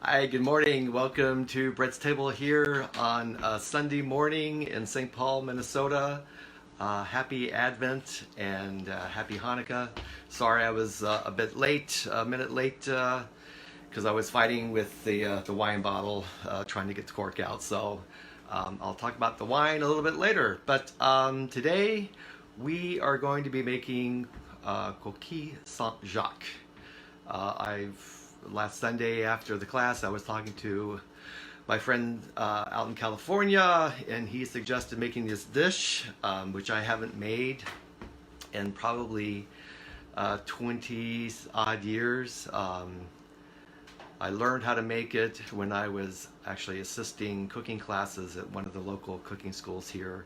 Hi, good morning. Welcome to Bret's Table here on a Sunday morning in St. Paul, Minnesota. Happy Advent and happy Hanukkah. Sorry I was a bit late, a minute late, because I was fighting with the wine bottle, trying to get the cork out. So I'll talk about the wine a little bit later. But today we are going to be making Coquilles Saint-Jacques. Last Sunday after the class, I was talking to my friend out in California, and he suggested making this dish, which I haven't made in probably 20 odd years. I learned how to make it when I was actually assisting cooking classes at one of the local cooking schools here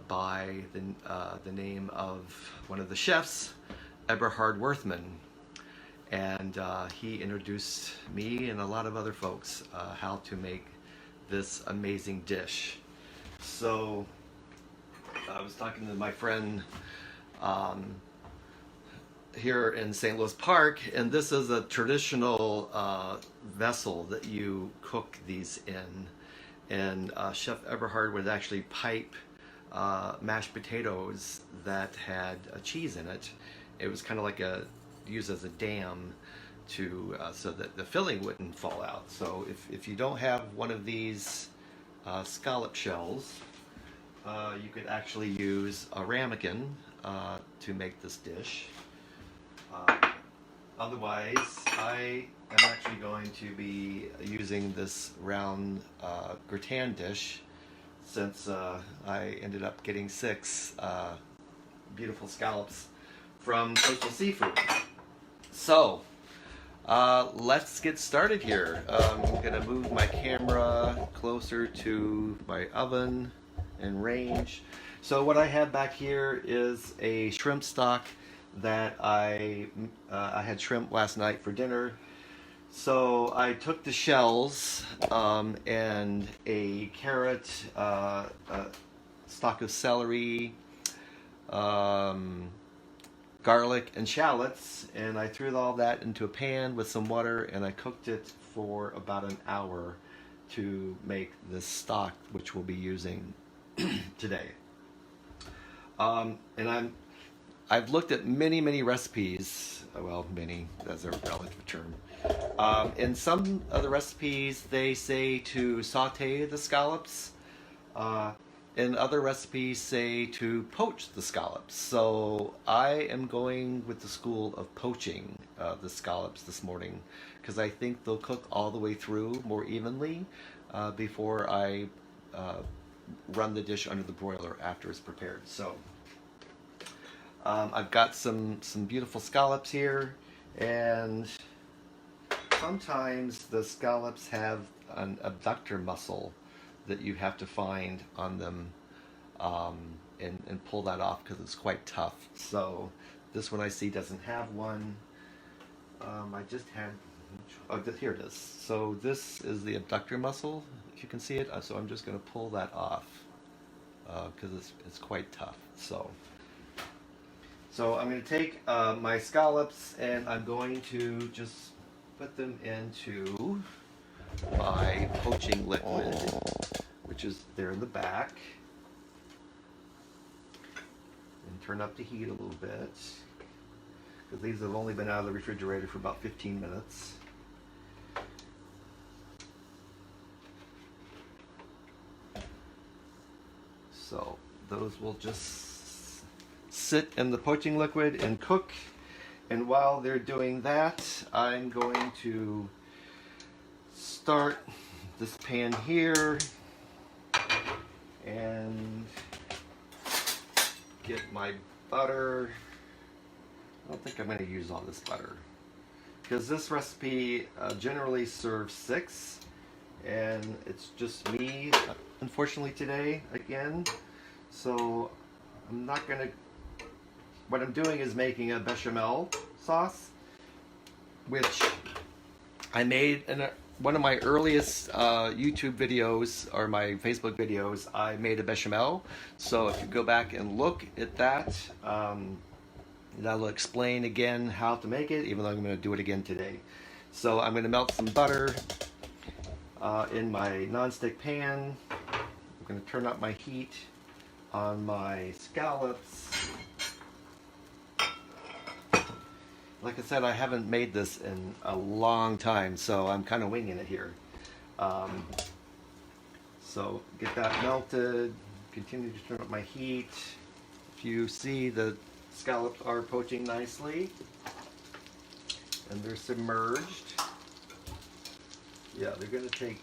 by the name of one of the chefs, Eberhard Werthmann. And he introduced me and a lot of other folks how to make this amazing dish. So I was talking to my friend here in St. Louis Park, and this is a traditional vessel that you cook these in. And Chef Eberhard would actually pipe mashed potatoes that had a cheese in it. It was kind of like used as a dam to so that the filling wouldn't fall out. So if you don't have one of these scallop shells, you could actually use a ramekin to make this dish. Otherwise, I am actually going to be using this round gratin dish, since I ended up getting 6 beautiful scallops from Coastal Seafood. So let's get started here. I'm going to move my camera closer to my oven and range. So what I have back here is a shrimp stock that I had shrimp last night for dinner. So I took the shells and a carrot, a stalk of celery, garlic and shallots, and I threw all that into a pan with some water, and I cooked it for about an hour to make this stock, which we'll be using today. And I've looked at many recipes. Well, many, that's a relative term. In some of the recipes, they say to saute the scallops. And other recipes say to poach the scallops. So I am going with the school of poaching the scallops this morning, because I think they'll cook all the way through more evenly before I run the dish under the broiler after it's prepared. So I've got some beautiful scallops here, and sometimes the scallops have an abductor muscle that you have to find on them and pull that off, because it's quite tough. So this one I see doesn't have one. I just had, here it is. So this is the abductor muscle, if you can see it. So I'm just going to pull that off because it's quite tough. So I'm going to take my scallops, and I'm going to just put them into my poaching liquid, which is there in the back, and turn up the heat a little bit, because these have only been out of the refrigerator for about 15 minutes. So those will just sit in the poaching liquid and cook, and while they're doing that, I'm going to start this pan here and get my butter. I don't think I'm going to use all this butter, because this recipe generally serves 6, and it's just me, unfortunately, today again. So I'm not going to, what I'm doing is making a bechamel sauce, which I made in one of my earliest YouTube videos, or my Facebook videos. I made a bechamel. So if you go back and look at that, that'll explain again how to make it, even though I'm going to do it again today. So I'm going to melt some butter in my nonstick pan. I'm going to turn up my heat on my scallops. Like I said, I haven't made this in a long time, so I'm kind of winging it here. So get that melted, continue to turn up my heat. If you see, the scallops are poaching nicely and they're submerged. Yeah, they're going to take,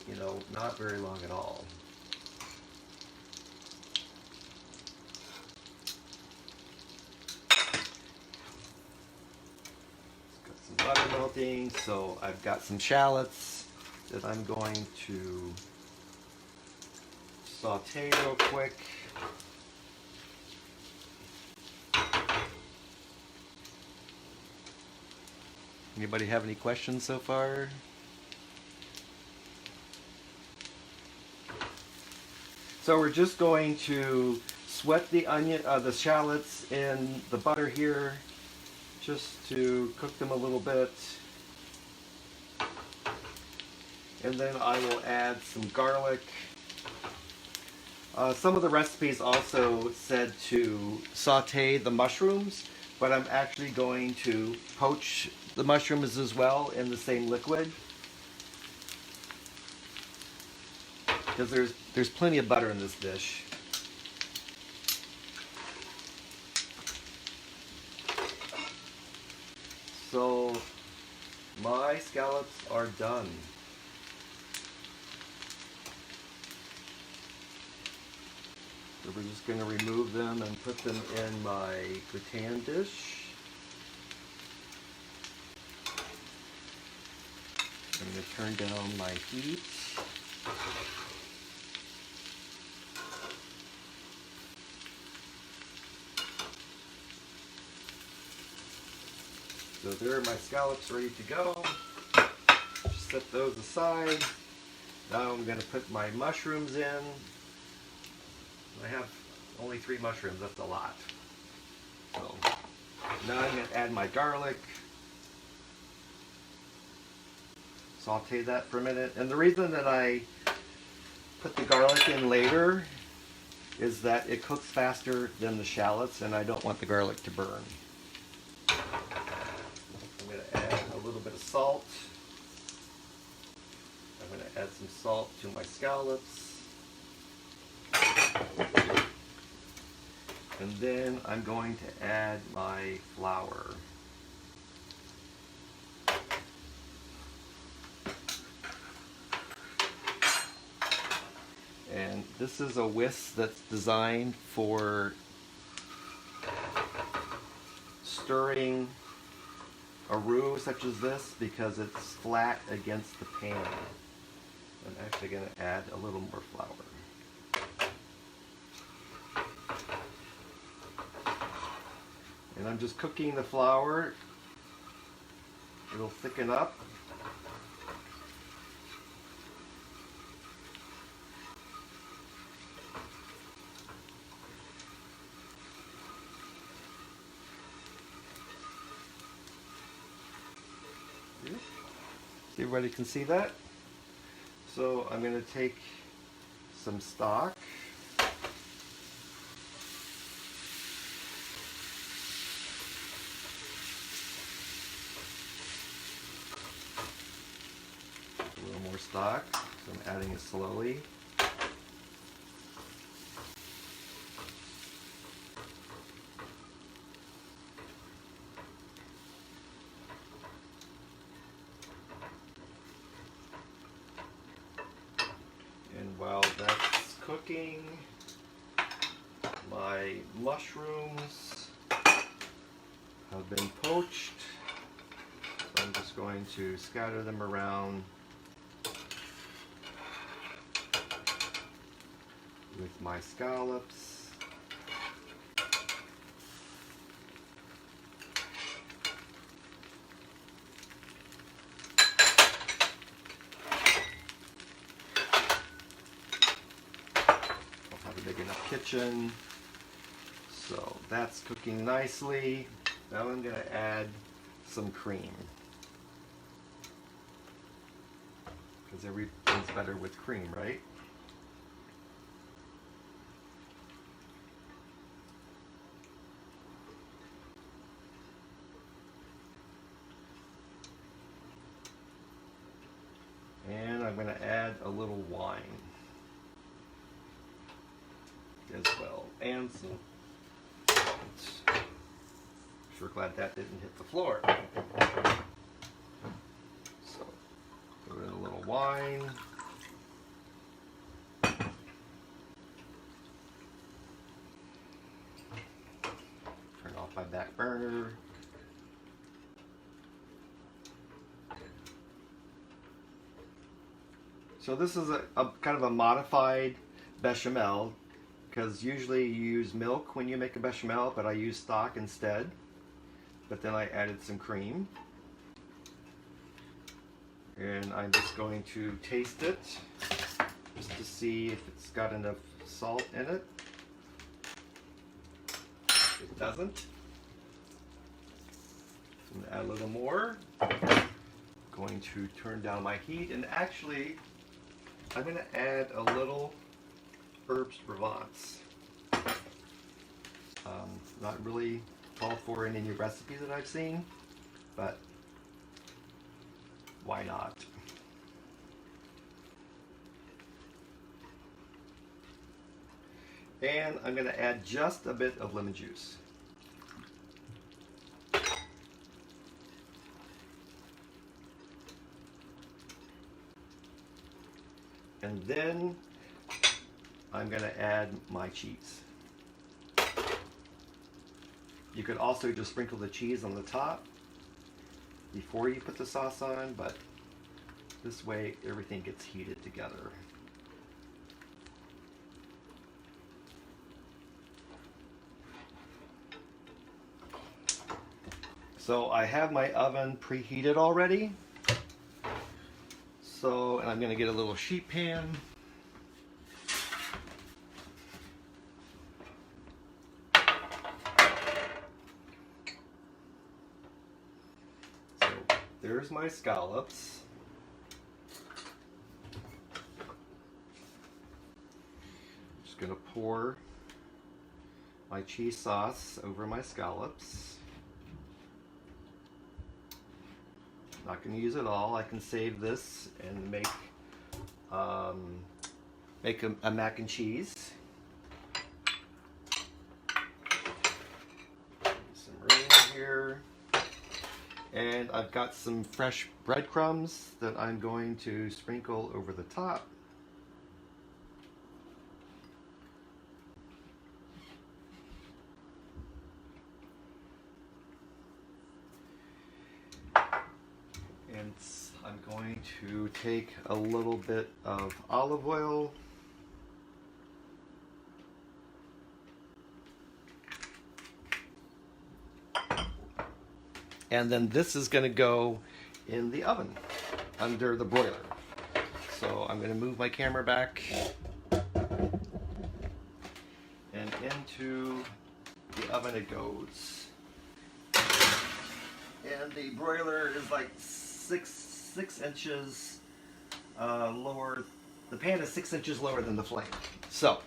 not very long at all. Got some butter melting, so I've got some shallots that I'm going to saute real quick. Anybody have any questions so far? So we're just going to sweat the the shallots in the butter here, just to cook them a little bit. And then I will add some garlic. Some of the recipes also said to saute the mushrooms, but I'm actually going to poach the mushrooms as well in the same liquid. Because there's plenty of butter in this dish. So my scallops are done. So we're just going to remove them and put them in my gratin dish. I'm going to turn down my heat. So there are my scallops ready to go. Just set those aside. Now I'm going to put my mushrooms in. I have only 3 mushrooms, that's a lot. So now I'm going to add my garlic. Saute that for a minute. And the reason that I put the garlic in later is that it cooks faster than the shallots, and I don't want the garlic to burn. I'm going to add a little bit of salt. I'm going to add some salt to my scallops. And then I'm going to add my flour. And this is a whisk that's designed for stirring a roux such as this because it's flat against the pan. I'm actually going to add a little more flour. And I'm just cooking the flour. It'll thicken up. See, everybody can see that? So I'm going to take some stock. A little more stock, so I'm adding it slowly. And while that's cooking, my mushrooms have been poached. So I'm just going to scatter them around with my scallops. Big enough kitchen. So that's cooking nicely. Now I'm going to add some cream. because everything's better with cream, right? And I'm going to add a little wine as well, and some salt. Sure glad that didn't hit the floor. So, throw in a little wine. Turn off my back burner. So this is a kind of a modified bechamel, because usually you use milk when you make a bechamel, but I use stock instead. But then I added some cream. And I'm just going to taste it, just to see if it's got enough salt in it. It doesn't. So I'm going to add a little more. Going to turn down my heat, and actually I'm going to add a little herbes Provence. Not really called for in any recipe that I've seen, but why not? And I'm going to add just a bit of lemon juice. And then I'm going to add my cheese. You could also just sprinkle the cheese on the top before you put the sauce on, but this way everything gets heated together. So I have my oven preheated already. So, and I'm going to get a little sheet pan. So there's my scallops. Just going to pour my cheese sauce over my scallops. Not going to use it all. I can save this and make a mac and cheese. Some room here. And I've got some fresh breadcrumbs that I'm going to sprinkle over the top. And I'm going to take a little bit of olive oil. And then this is going to go in the oven under the broiler. So I'm going to move my camera back and into the oven it goes. And the broiler is like six inches lower. The pan is 6 inches lower than the flame. So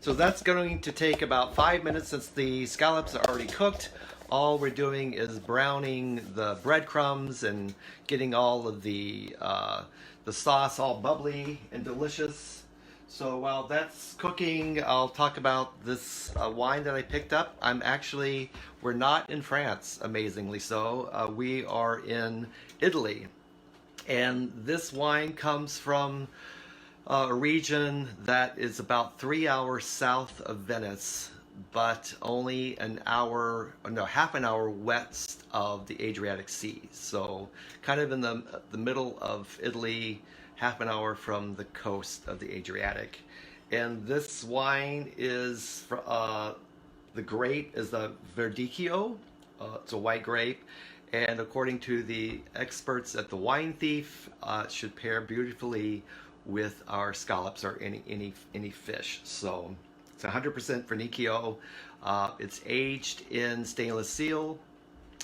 that's going to take about 5 minutes since the scallops are already cooked. All we're doing is browning the breadcrumbs and getting all of the sauce all bubbly and delicious. So while that's cooking, I'll talk about this wine that I picked up. We're not in France, amazingly so. We are in Italy. And this wine comes from a region that is about 3 hours south of Venice, but only half an hour west of the Adriatic Sea. So kind of in the middle of Italy, half an hour from the coast of the Adriatic. And this wine is, the grape is the Verdicchio. It's a white grape. And according to the experts at the Wine Thief, it should pair beautifully with our scallops or any fish. So it's 100% Verdicchio. It's aged in stainless steel.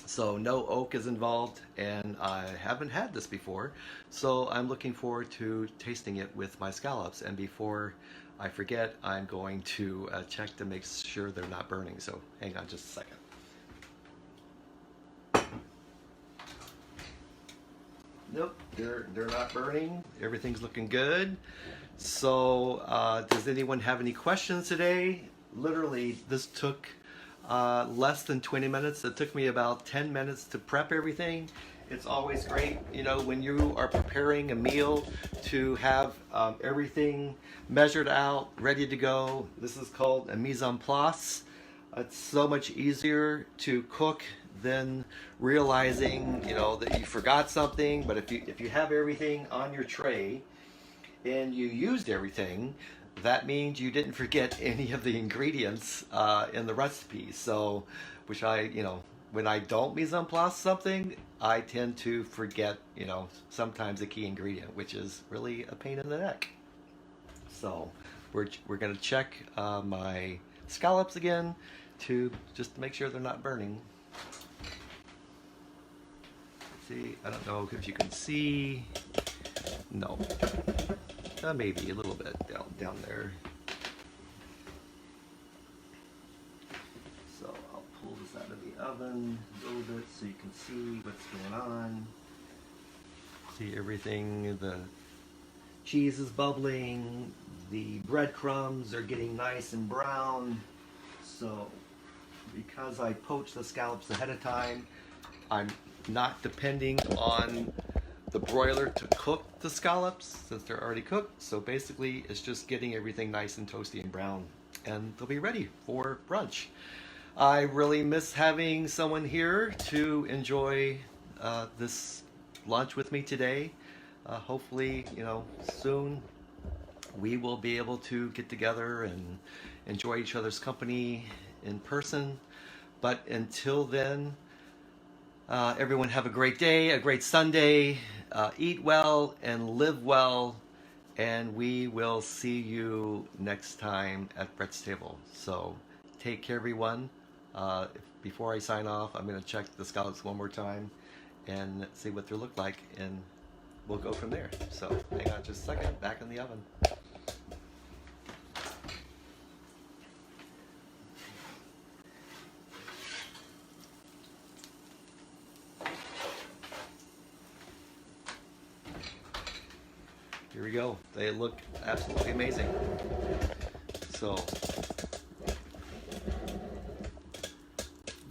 So no oak is involved, and I haven't had this before, so I'm looking forward to tasting it with my scallops. And before I forget, I'm going to check to make sure they're not burning. So hang on just a second. Nope, they're not burning. Everything's looking good. So does anyone have any questions today? Literally, this took less than 20 minutes. It took me about 10 minutes to prep everything. It's always great, you know, when you are preparing a meal to have everything measured out, ready to go. This is called a mise en place. It's so much easier to cook than realizing, you know, that you forgot something. But if you have everything on your tray and you used everything, that means you didn't forget any of the ingredients in the recipe. So, which you know, when I don't mise en place something, I tend to forget, you know, sometimes a key ingredient, which is really a pain in the neck. So, we're gonna check my scallops again to just make sure they're not burning. See, I don't know if you can see. No. Maybe a little bit down there. So I'll pull this out of the oven a little bit so you can see what's going on. See everything, the cheese is bubbling, the breadcrumbs are getting nice and brown. So because I poached the scallops ahead of time, I'm not depending on the broiler to cook the scallops since they're already cooked. So basically it's just getting everything nice and toasty and brown, and they'll be ready for brunch. I really miss having someone here to enjoy this lunch with me today. Hopefully, you know, soon we will be able to get together and enjoy each other's company in person. But until then, everyone have a great day, a great Sunday. Eat well and live well, and we will see you next time at Bret's table. So take care, everyone. Before I sign off, I'm going to check the scallops one more time and see what they look like, and we'll go from there. So hang on just a second, back in the oven. Here we go. They look absolutely amazing. So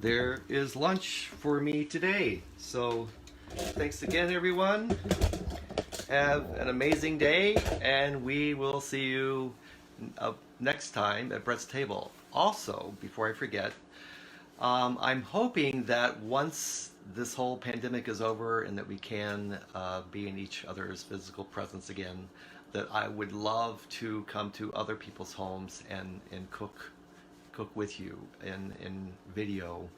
there is lunch for me today. So thanks again, everyone. Have an amazing day, and we will see you next time at Brett's table. Also, before I forget, I'm hoping that once this whole pandemic is over and that we can be in each other's physical presence again, that I would love to come to other people's homes and cook with you in video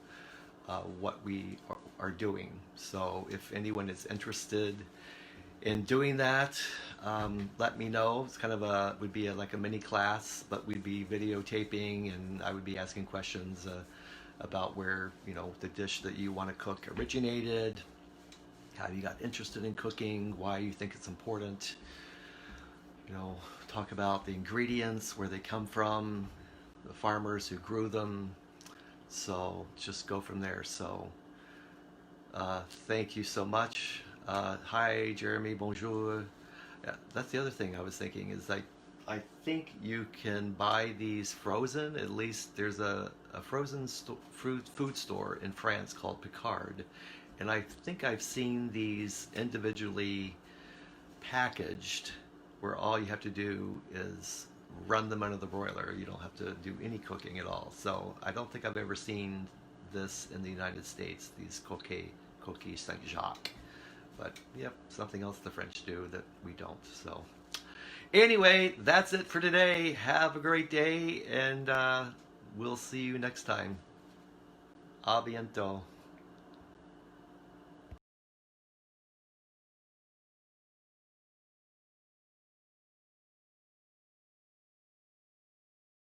what we are doing. So if anyone is interested in doing that, let me know. It's kind of would be like a mini class, but we'd be videotaping, and I would be asking questions about where, you know, the dish that you want to cook originated, how you got interested in cooking, why you think it's important, you know, talk about the ingredients, where they come from, the farmers who grew them. So just go from there. So thank you so much. Hi, Jeremy, bonjour. Yeah, that's the other thing I was thinking is, like, I think you can buy these frozen. At least there's a frozen food store in France called Picard, and I think I've seen these individually packaged, where all you have to do is run them under the broiler. You don't have to do any cooking at all. So I don't think I've ever seen this in the United States, these coquilles Saint-Jacques. But yep, something else the French do that we don't. So anyway, that's it for today. Have a great day, and we'll see you next time. A bientôt.